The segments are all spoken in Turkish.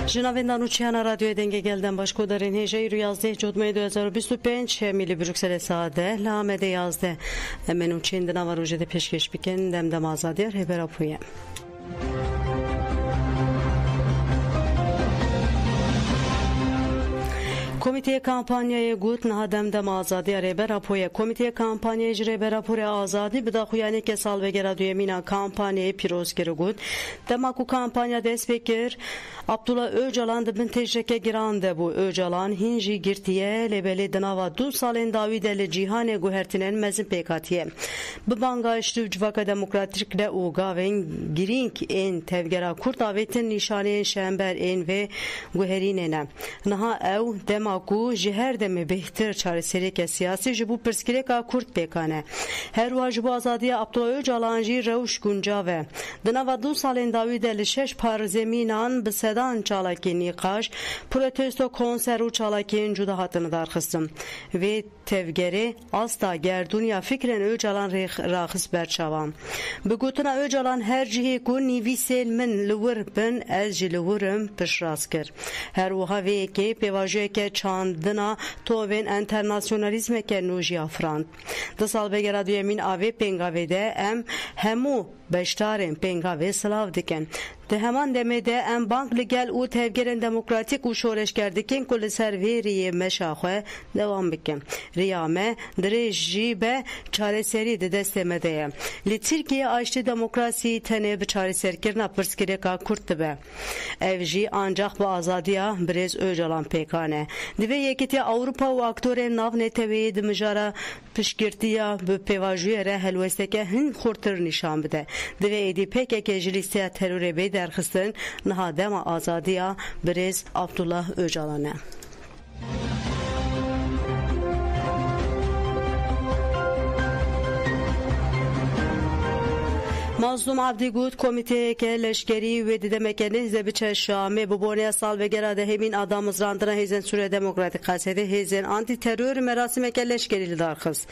Jinavendan uçiyana radyoya denge gelden başka darin heceyi rüyazde codmayı 2025 mili Brüksel sade lamede yazdı. Hemen uçiyindina var ujede peşkeş biken demdem azadiyar heber apuye. Komite kampanyaya gut nahadem dem azadi reber apoya komite kampanyaya reber apore azadi bida khuyane ke sal vegera duyemina kampanyaya piroz kere gut demaku kampanya desbekir Abdullah Öcalan da bin tecreke girande bu Öcalan hinji girtiye lebeli dınava du salen davidele cihane guhertinen mezin pekatiye bu banga iştü cvaka demokratikle ugaven girink en tevgera kurt avetin nişaniyen şember en ve guherinene naha ev demaku jiher deme behtir çareseri ke siyasi jibu perskireka kurt pekane her vaj bu azadiye Abdullah Öcalan ji rewş guncave dınava du salen davidele şeş par zeminan biseda çalaki nikaş protesto konseru çalakin cuda hatını darxısım ve tevgeri asta gerdunya fikren Öcalan raxis berçavam bugutuna Öcalan her cihi ku nivisel min lwur bin ez jilwurum pişraskir her uha ve ke pevaje ke çandına toven internasyonalizme ke nuji afran dasal begera duyemin ave pengavede em hemu beştaren pengave slav diken de hemen demede em bank legal u tevgeren demokratik u şoreşkerdikin kul serveriye meşaxe devam bikin riyame drejibe çareseri de destemedeye li Türkiye açtı demokrasi tene bir çareserkirna pırskireka kurtbe evji ancak bu azadiya brez Öcalan pekane dive yekiti Avrupa u aktore navne teveyi dimjara pişkirtiya bu pevajüyere helvesteke hin kurtur nişan bide dive edi PKK jilisiya teröre bey derxistin nahadema azadiya brez Abdullah Öcalan'a. Mazlum Abdi Gut komite ke leşkeri ve didemekeni zebiçe şame bu bonya sal ve gerade hemin adamız randına hezen süre demokratik kasede hezen anti terör merasime ke leşkerili darxız.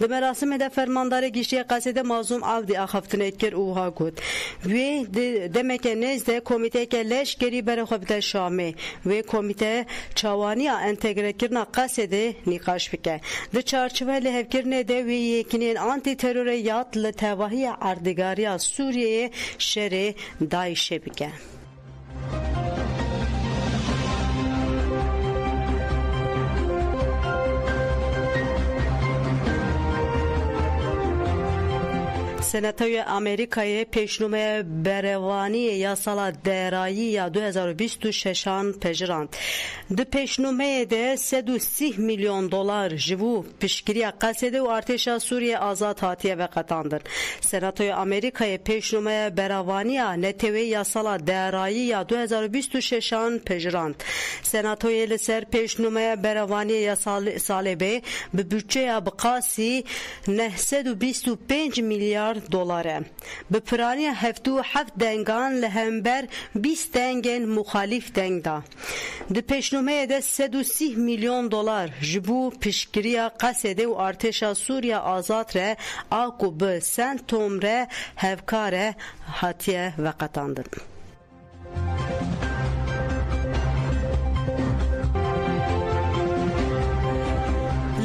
De merasime de fermandarı gişiye kasede mazlum Abdi axaftın etker uha Gut. Ve demekeni de komite ke leşkeri bere xobite şame ve komite çavaniya entegre kirna kasede nikaş bike. De çarçıveli hevkirne de ve yekinin anti teröre yatlı tevahiye ardigari Suriye'ye şere Daiş'e bike. Senatoya Amerika'ya peşnumeye berevani yasala derayi ya 2026 pejrand. De peşnumeye de 730 milyon dolar jivu pişkiriya kasede u arteşa Suriye azat hatiye ve katandır. Senatoya Amerika'ya peşnumeye berevani ya netevi yasala derayi ya 2026 pejrand. Senatoya ile ser peşnumeye berevani yasalebe bir bütçeye bıkasi 925 milyar dolara. Bi piraniya heftu heft dengan lehember 20 dengen muhalif dengda. Di peşnumeye de 730 milyon dolar jibu pişkiriya kasede u arteşa Suriye azat re aku bi sentom re hevkare hatiye ve katandır.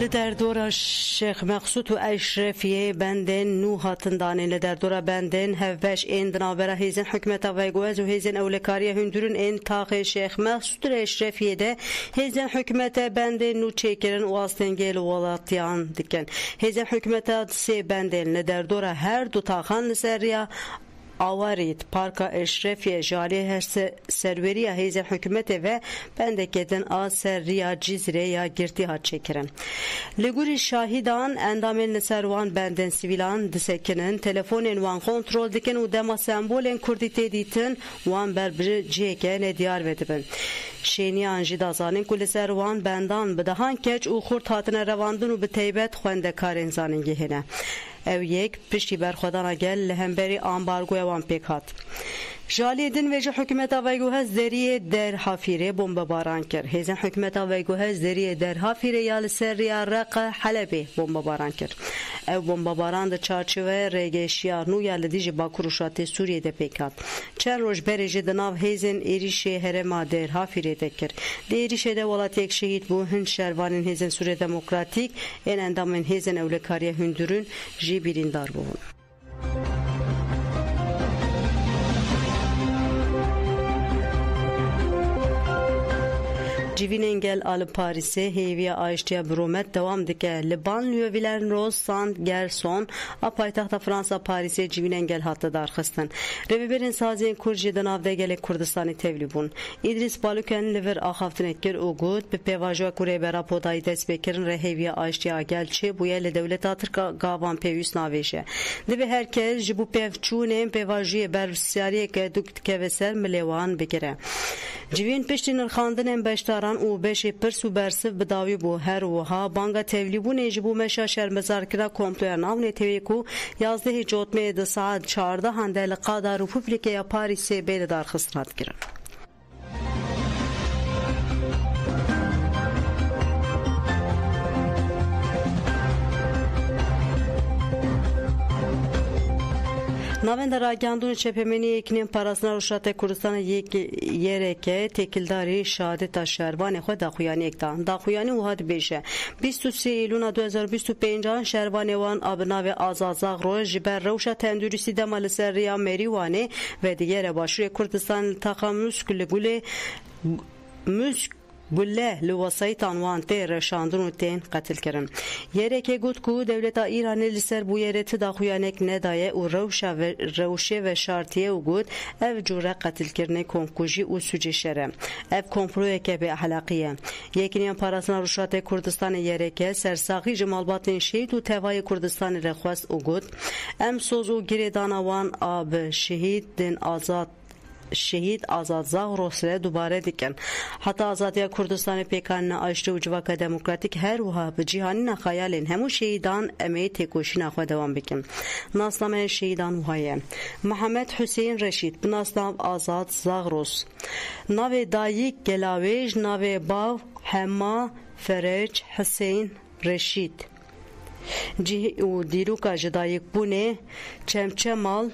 لدردورا شیخ مقصود و اشرفیه بندن نو هاتندان لدردورا بندن هفش این دنابرا هیزن حکمت ویگوز و هیزن اولکاری هندرون این تاق شیخ مقصود اشرفیه ده هیزن حکمت بندن نو چیکرن و آستنگل ولاتیان دکن هیزن حکمت سی بندن لدردورا هر دو تاقان لسریا Avarit Parka Eşrefiye Jali her serveriya heyzen hükümete ve bendekeden a serriya cizre ya girti hat çekiren. Leguri şahidan endamelne servan benden sivilan disekinin telefonen van kontrol diken u dema sembolen kurdite ditin van berbiri ceke ne diyar vedibin. Şeni anji dazanin kule servan bendan bidahan keç u kurt hatine revandın u biteybet xwende karen zanin gehine. Ev yek pişti berxodana gel lehemberi ambargoya wan pek hat. Jalidin ve hükümeta ve guhez zeriye der hafire bomba baran kir. Hezen hükümeta ve guhez zeriye der hafire yal seriya raqa Halep'e bomba baran kir. Ev bomba baran da çarçıve regeşiya nu yal diji bakuruşatı Suriye'de pekat. Çer roj berece de nav hezen erişe herema der hafire tekir. De erişe de volat yek şehit bu hın şervanin hezen Suriye Demokratik en endamın hezen evlekariye hündürün jibirindar bu. Civinengel al Paris'e heviye Ayştiya bromet devam dike. Liban lüyevilerin roz Saint Gerson a paytaxta Fransa Paris'e civinengel hattı darxistin. Reviberin saziyen Kurji'den avde gelek Kurdistan'ı tevlibun. İdris Baluken liver axaftin etkir ugut bi pevajwa kurebera podayı desbekirin reheviye Ayştiya gelçi bu yerle devlet atır gavan pevüs naveşe. Dibe herkes jibu pevçunen pevajıye bersiyariye ke dukt keveser milevan bikire. Civin piştin ilxandinen beştaran u beşi pirsu bersiv bidavi bu her uha banga tevlibu nejibu meşa şermezar kira komploya navne teviku yazdehi cotmeye de saat çarda handel qada Republikaya Paris'e beledar xısrat girin. Navenda ragyandun çepemeni ekinin parasına ruşate Kurdistan'a yereke tekildari şadet şervan xwe daxuyani ektan daxuyani uhad beşe 23 Eylül 2025 şervan evan abna ve azazag roj jiber rewşa tendürisi de maliser ya meriwane ve diğer başure Kurdistan takamüs gule Gulle luvasayt anvante reşandun ten katil kirin. Yereke gutku devleta İran'ı liser bu yereti daxuyanek nedaye u rewşe ve şartiye u gut ev cure katil kirine konkuji u süceşere. Ev komployeke be ahlakiye. Yekiniyen parasına ruşate Kurdistan'ı yereke sersağı cimalbatın şehit u tevayı Kurdistan'ı rekhwest u gut. Em soz u giredanavan ab şehit din azat şehit Azad Zahros'le dubare diken. Hatta Azadiya Kurdistan'ı pekanına açtı ucvaka demokratik her uha bi cihanına hayalin hemu şehidan emeği tekoşina xwe devam bikin. Nasnamen şehidan uhaye. Muhammed Hüseyin Reşit binasnav Azad Zahros. Nave dayik gelawej nave bav Hema Fereç Hüseyin Reşit. Cihi u diruka jidayik bune çemçemal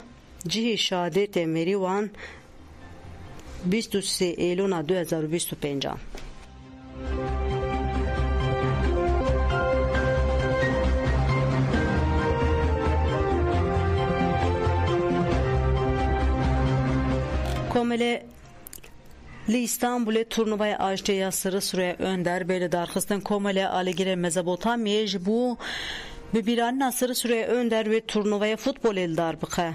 cihi şadet merivan 23 Eylül 2025. Komele İstanbul'e turnuvaya açtı yasırı süreye önder böyle darxıstan Komele aligire Mezopotamya bu bibiran nasırı süreye önder ve turnuvaya futbol eldar bıqa.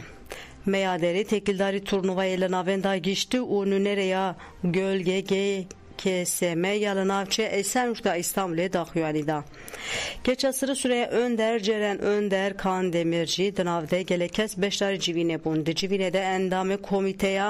Meyaderi tekildari turnuvaya ile navenda geçti o nereye gölge KSM yalanavçı Esenyurt'ta İstanbul'e daxuyanida. Geç asırı süreye önder Ceren Önder Kan Demirci dınavde gelekes beşler civine bundu. Civine'de endame komiteye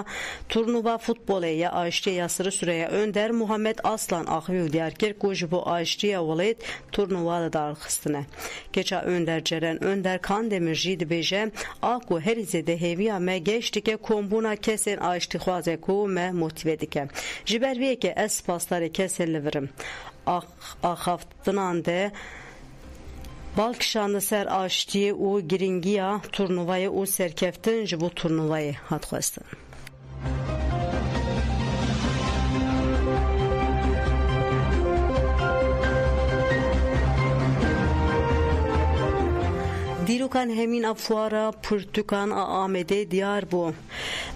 turnuva futbolaya açtı yasırı süreye önder Muhammed Aslan Ahviu diyarker kuj bu açtıya olayt turnuvada darxistine. Geçe önder Ceren Önder Kan Demirci dibeje aku herizede heviya me geçtike kombuna kesen açtı xwaze ku me motive dike. Jiberviye ke pasları kesellivirim. Axaftınan de Balkşanlı ser açtığı o giringiya turnuvayı o serkeftin bu turnuvayı hatxwestin. Dirukan hemin afuara Pürtükan Ahmede diyar bu.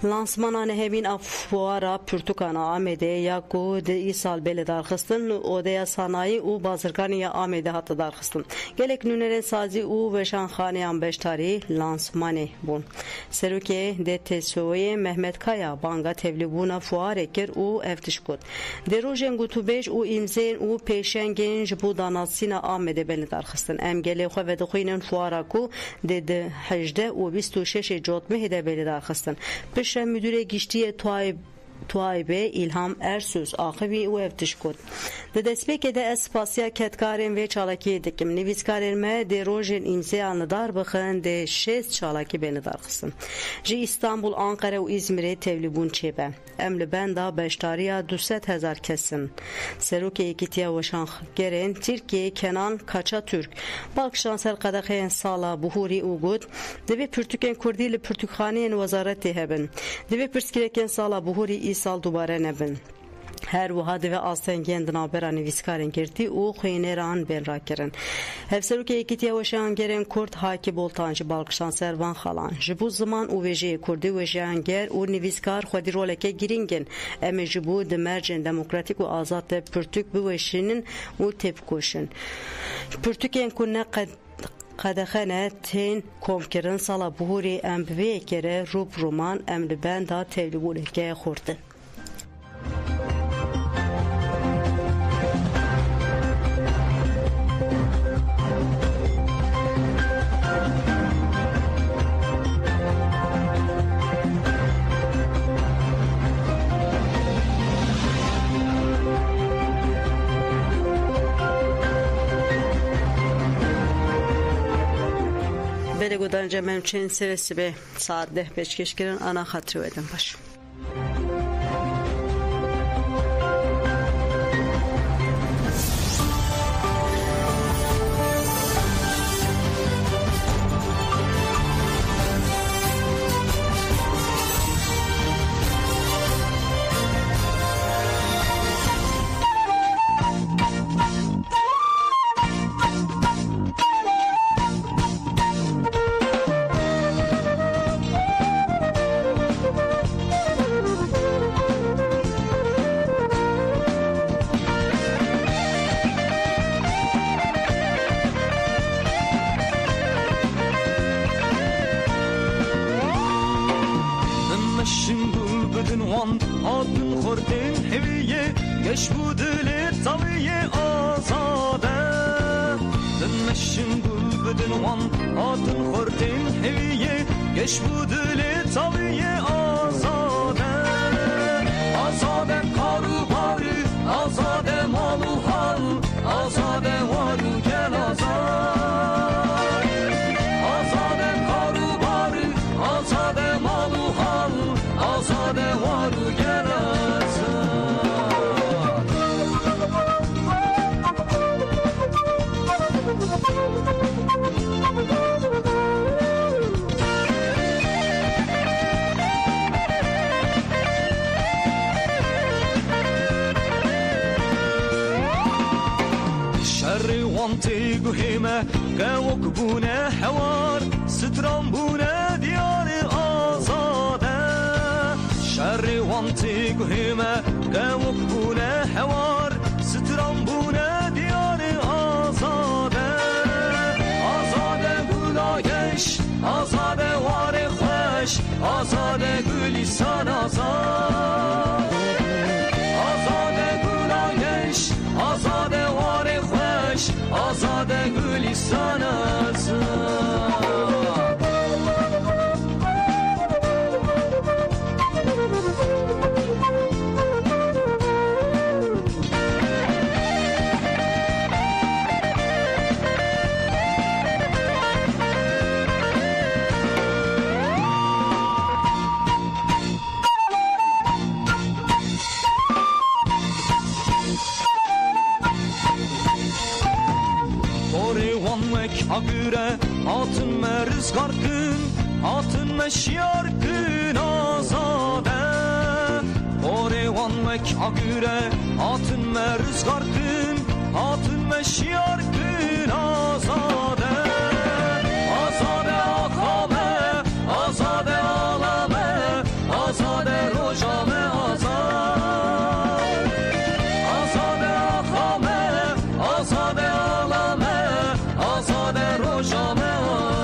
Lansmanan hemin afuara Pürtükan Ahmede yaku de isal bele darxıstin odaya sanayi u bazırkan ya Ahmede hatta darxıstin. Gelek nüneren sazi u ve şanxaneyan beştari lansmane bun. Seruke de tesoye Mehmet Kaya banga tevlibuna fuarekir u eftişkut. De rojen gutubej u imzen u peşengenj bu danasina Ahmede bele darxıstin. Em gele xwe ve dixwînin fuara ku dedi 18 و 26 جوتمه هده بلی درخستن پیش مدیر گشتی توایبه İlham Ersöz akıbi u eftişkut. ده دسپیک ده اسپاسیا کتکارین و چالاکی دکم نویسکارین ما ده روژن امزیان دار بخن ده 6 چالاکی بین دار خسن جی استانبول آنقره و İzmir'e tevlibun çebe emli benda beştariya 200,000 kesin seruke ikitiya vaşan geren Türkiye Kenan Kaça Türk Balkşanser qadaxen sala buhuri ugud devi Pürtüken Kurdili Pürtükhaneyen vazareti hebin devi Pürskireken sala buhuri isal dubare nebin her وها و آستن گند نابران ویسکارن کردی او خینران بین را کردن. هفسرو که یکی تیاوشان گرن کرد هاکی بولتانج بالکشان سروان خالان. جبو زمان او وجه کردی وجهان گر او نویسکار خودی رولکه گرینگن. اما جبو دمرجن دموکراتیک و آزاد پرتوک بوشینن او تپکوشن. پرتوکین کنه قدخانه تین کومکرن سالا بهوری ام بوی کره روب رومان ام لبن دا تبلیغونه که خورده. بله گودان جمعیم چین سرسی به ساعت 10 پیشکش کردن آنا خاطری ویدن باش Adın khordin heviye geç bu dili taviye azade Dönmeşin gulbedin wan adın khordin heviye geç bu dili taviye azade Azade karu bari azade malu hal azade varu gel azade Azade karu bari azade malu hal azade varu gel شر وانتي قهيمة قاوك بونا حوار ستران بونا ديار آزادة شر وانتي قهيمة قاوك بونا حوار ستران بونا ديار آزادة آزادة قلايش آزادة واري خوش آزادة قليسان آزاد آزادة قلايش آزادة واري خوش آزادة قليسان آزاد Agüre atın me rızgar kın atın me şiyar kın azade Orevan mek agüre atın me rızgar kın atın me şiyar kın azade Azade akame azade alame azade rojame azade Azade akame azade alame azade rojame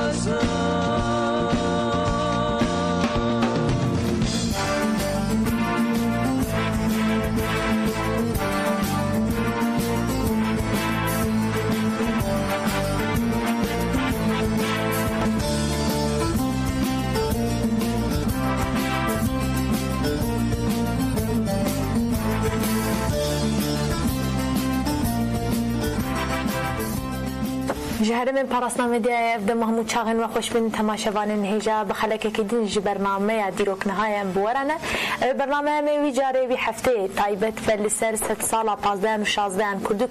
azad جهر من پرستنامه دیای افد محمود چاغن و خوشبین تماشاوان هجا بخلک کدین ج برنامه دیروک نهای بورانه برنامه می جاری به هفته تایبت بلسر 100 سال 15 و 16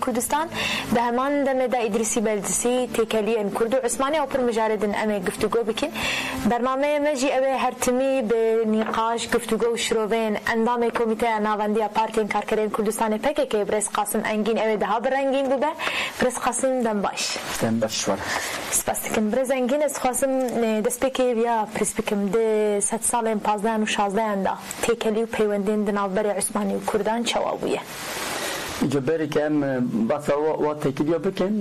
کردستان به همان دم دا ادریسی بلدسی تکلی ان کرد عثمانی او پر مجاردن ام گفتگو بکن برنامه مجی او هرتمی به نقاش گفتگو شروین اندام کمیته ناوندی پارتی کارکرین کردستان پک که برس قاسم انگین او ده برنگین بوده برس قاسم دم باش بشور سپاس کن برز انگین از خواستم دست بکی بیا پرسپیکم ده 100 سال 15 و 16 اندا تکلی و پیوندین دنابر عثمانی و کردان چوابویه جبری که ام بس و تکلیه بکن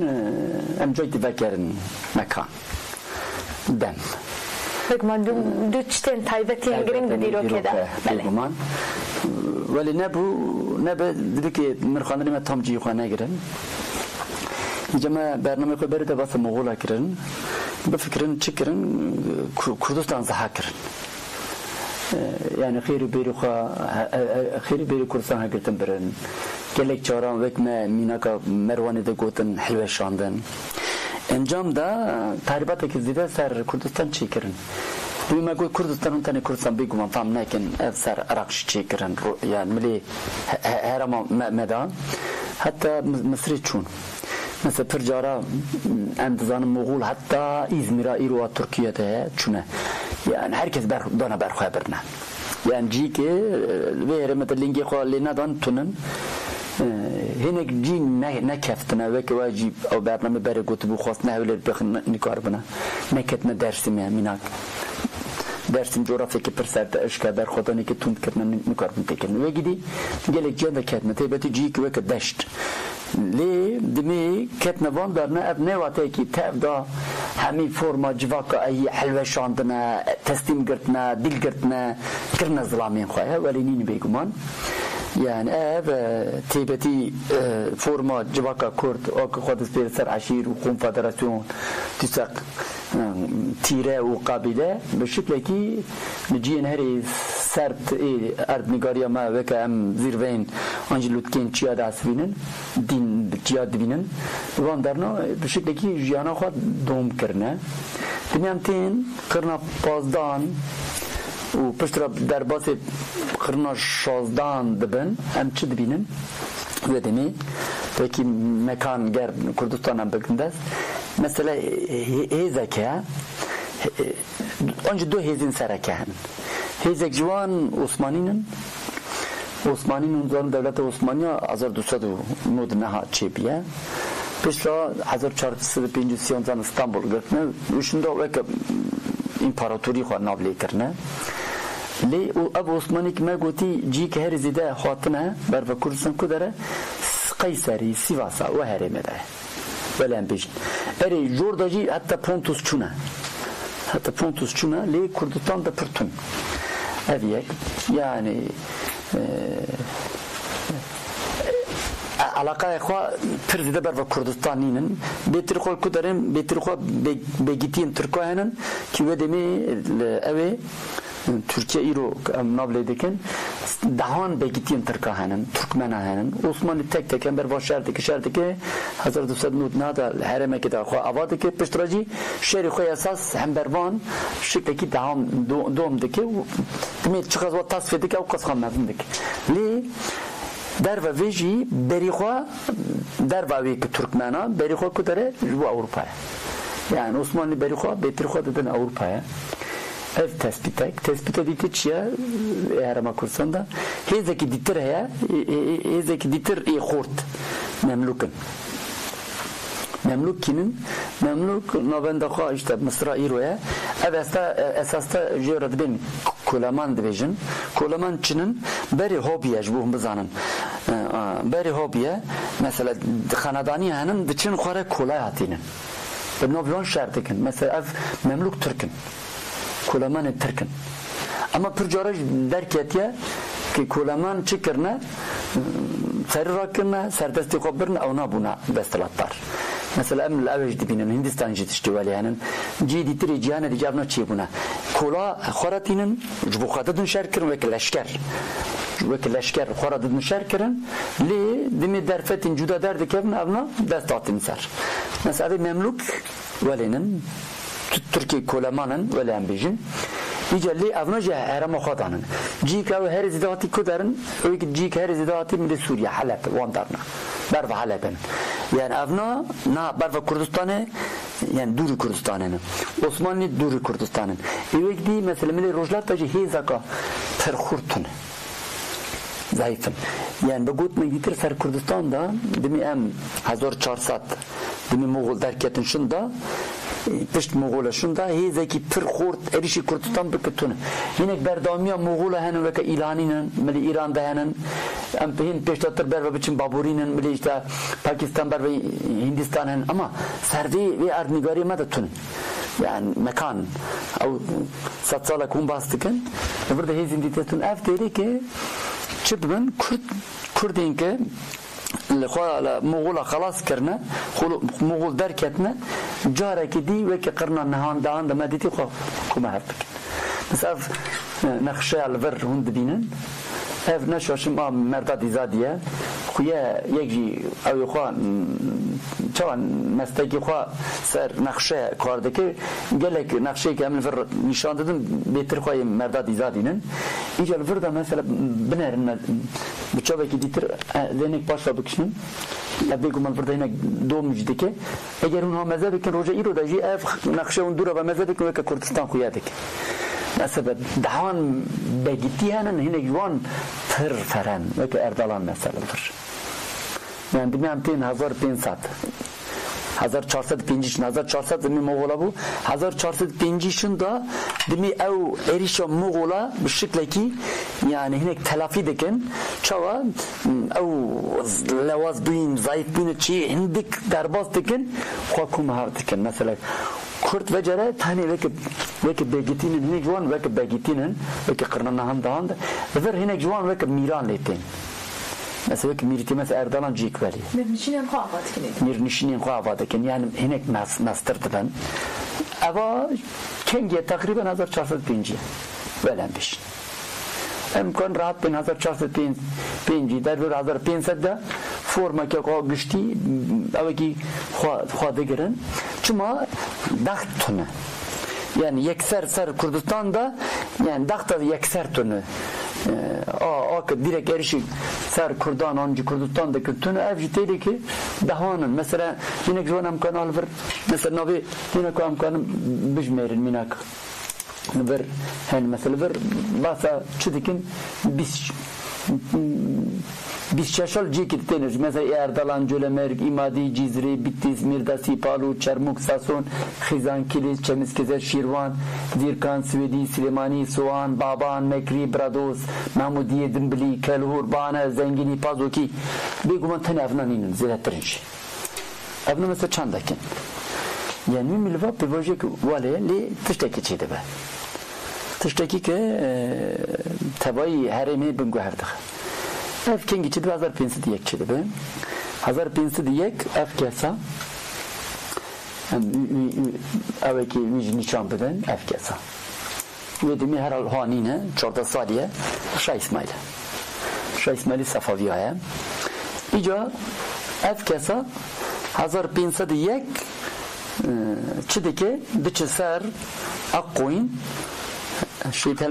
ام جای تفکرن مکان دم بگمان دو چتن تایبتی گرینگ دیرو کده بله ولی نبو دیگه مرخانه ما تام جی خانه گرن جمع برنامه خو برده واسه مغولا کرن بفکرن چیکرن کردستان زها کرن yani خیلی بیرو کردستان هگرتن برن گلک چاران وقت میناکا مروانی ده گوتن حلوه شاندن انجام دا تحریبات که زیده سر کردستان چی کرن دوی ما گوی کردستان تانی کردستان بگو من فهم نکن سر عراقش چی کرن yani ملی هرما مدان حتی مصری چون مثل پر جارا اندزان مغول حتی İzmir'a İroğa Türkiye'de çune yani herkes dana berxoya birne yani ji ki ve mesela lingi xalina dan tunun hinek ji ne keftine ve ki vacib o barname bere gotu bu xas ne evler bekhin nikar bana ne ketme dersim ya minak dersim coğrafya ki perserde eşka berxodani ki tund ketme nikar bana tekin ve gidi gelek janda ketme tebeti ji ki ve ki deşt لی دمی کت نوان درنه اب نواته کی تاب دا همی فرما جواکا ای حلوه شاندنه تسلیم گرتنه دل گرتنه کرنه ظلامین خواه ولی نین بیگمان yani ev tibeti forma civaka Kürt o kadar bir ser aşir ve konfederasyon tüsak tire ve kabile bu şekilde niçin her sert ardnigariya ma ve kem zirvein angelutken çiğda asvinin din çiğda binin bu andarno bu şekilde jiyana xod dom करने dinamtin करना pazdan و پشت را در باس قرن 16 دبن هم چه دبینن و دمی پکی مکان گرد کردستان هم بگندست مثلا هیزکه آنجا دو هیزین سرکه هن هیزک جوان عثمانین اونزان دولت عثمانی 1209 نها چه بیه پشت را 1453 استانبول گرتنه وشنده وکه امپراتوری خواه نابلی کرنه لی اب عثمانی که ما گوتی جی که هر زیده خاطنه بر و کردستان کدره قیصری سیواسا و هرمه ده ولن بیشن اری جوردا جی حتی پونتوس چونه لی کردستان da پرتون اویک yani علاقه خو پر زیده بر و کردستانینن بهتر خو کدرم بهتر خو بگیتین ترکوهنن کی ودمی اوی Türkiye İro nabledeken dahan begitien Türkahenen, Türkmenahenen, Osmanlı tek ember başardaki şerdeki 1909 da heremeki da xo avadaki piştraji şehri xo esas hembervan şekleki dahan domdaki demet çıkaz ve tasfiyedeki o qasxam mezundik li derve veji berixo derve ki Türkmena berixo kudere bu Avrupa'ya yani Osmanlı berixo betirxo dedin Avrupa'ya ev tespit edildi çiğe herama kursanda hezeki ditir ya hezeki ditir xort memlukun memluk navenda işte Mısır'a İro'ya ev esasda jöradbin kulaman division kulaman çinin beri hobiye bu bizanın beri hobiye mesela xanadani hanım diçin xore kolay hatinin benovion şartikin mesela ev memluk Türk'ün kulaman Türk'ün ama pürcaraj derketiye ki kulaman çıkırna serrakırna serdesti kobirna avna buna destelatlar mesela emnil avej dibinin Hindistan jitiştivaliyanın ciditiri cihane dicabna çiye buna kola khoratinin jbukhadadın şerkirin ve leşker khoradadın şerkirin li dimi derfetin cuda derdik evna avna destatin ser Mesela Memluk velinin Türkiye kolemanın velen bijin İcelli evnoja erama xatanın. Cik ev her zidati kudarın, öyle cik her zidati mide Suriye Halep wandarna. Barva Halep'in. Yani evna na barva Kurdistan'ı yani Duri Kurdistan'ın. Osmanlı Duri Kurdistan'ın. Öyle değil mesela mide rojlat da hezaka perxurtun. Zayıfın. Yani begut me gitir ser Kurdistan'da demi em 1400 demi Moğol derketin şunda pişt Moğol'a şunda hezeki pir xort erişi Kurdistan biketun. Yine berdamiya Moğol'a henin veka İran'ının mili İran'da henin em pehin peştatır berbe biçim Baburi'nin mili işte Pakistan berbe Hindistan henin ama servi ve ardnigari mada tun. Yani mekan o satsala kum bastıkın burada hezin ditetun ev dedi ki çıbın Kurdin ki Moğol'a xalas kirne Moğol derketne careki di ve ki qirna nehandan da mediti kuma haftık. Mesela nakşayal ver hund binin ev neşaşım am merda dizadiye خویا یکی اوی خوا چون مستکی خوا سر نقشه کار دکه گلک نقشه که امروز نشان دادن بهتر خواهی مرداد ایزادینن اینجا الوردا مثلا بنرن بچه کی دیتر دنیک پاشا بکشن بگم الوردا اینا دو مجده که اگر اونها مزه بکن روزه ایرو داشی اف نقشه اون دوره و مزه بکن که کردستان خویا دک مثلا دهان بگیتی هنن هنگ جوان تر فرن و که اردالان مثلا فر yani bilmem 1500 1450 demi Moğol'a bu 1450'da demi ev erişa Moğol'a bir şekilde ki yani hinek telafi deken çava ev levaz duyun zayıf duyun çi hindik darbaz deken hukum har deken mesela Kurt ve cere tane veke begitinin hinek juan veke begitinin veke qırnanahan dağında ve hinek juan veke miran letin mesela ki mirti mesela Erdoğan cik veli. Mirnişinin kuavat kine. Mirnişinin kuavat kine yani hinek master'dı ben. Ama kengiye takriben 1450 velenmiş. Emkan rahat 1450 der 1500'da forma ki o güçti ama ki xwa digirin. Çünkü daht tonu. Yani yekser ser Kurdistan'da yani dahta yekser tonu. Direkt erişik ser Kurdan oncu Kurdistan'daki tüm evciteydi ki dahanın mesela yine güven amkanı alır mesela nabi yine ko amkanı bijmerin minak ver hani mesela ver basa çıdikin biz şaşal cekit denir mesela Erdalan, Cölemerk, İmadi, Cizre, Bitlis, Mirda, Sipalu, Çermuk, Sason, Xizan, Kilis, Çemizkezer, Şirvan, Dirkan, Svedi, Süleymani, Soğan, Baban, Mekri, Brados, Mahmudiye, Dimbili, Kelhur, Bana, Zengini, Pazoki beguman tane evnaninin zilettirinci evna mesela çandakin yani milva pivojek vale li tişteki çeydi be tişteki ki tabayi heremi bingu herdik ev kengi çidi 1500 diyek çidi be 1500 diyek ev kesa evki vicni çampıdan ev kesa ve demi herhal hanine 14 saliye Şah İsmail'i Safaviya'ya ica ev kesa 1500 diyek çidiki diçi ser akkoyun şeytel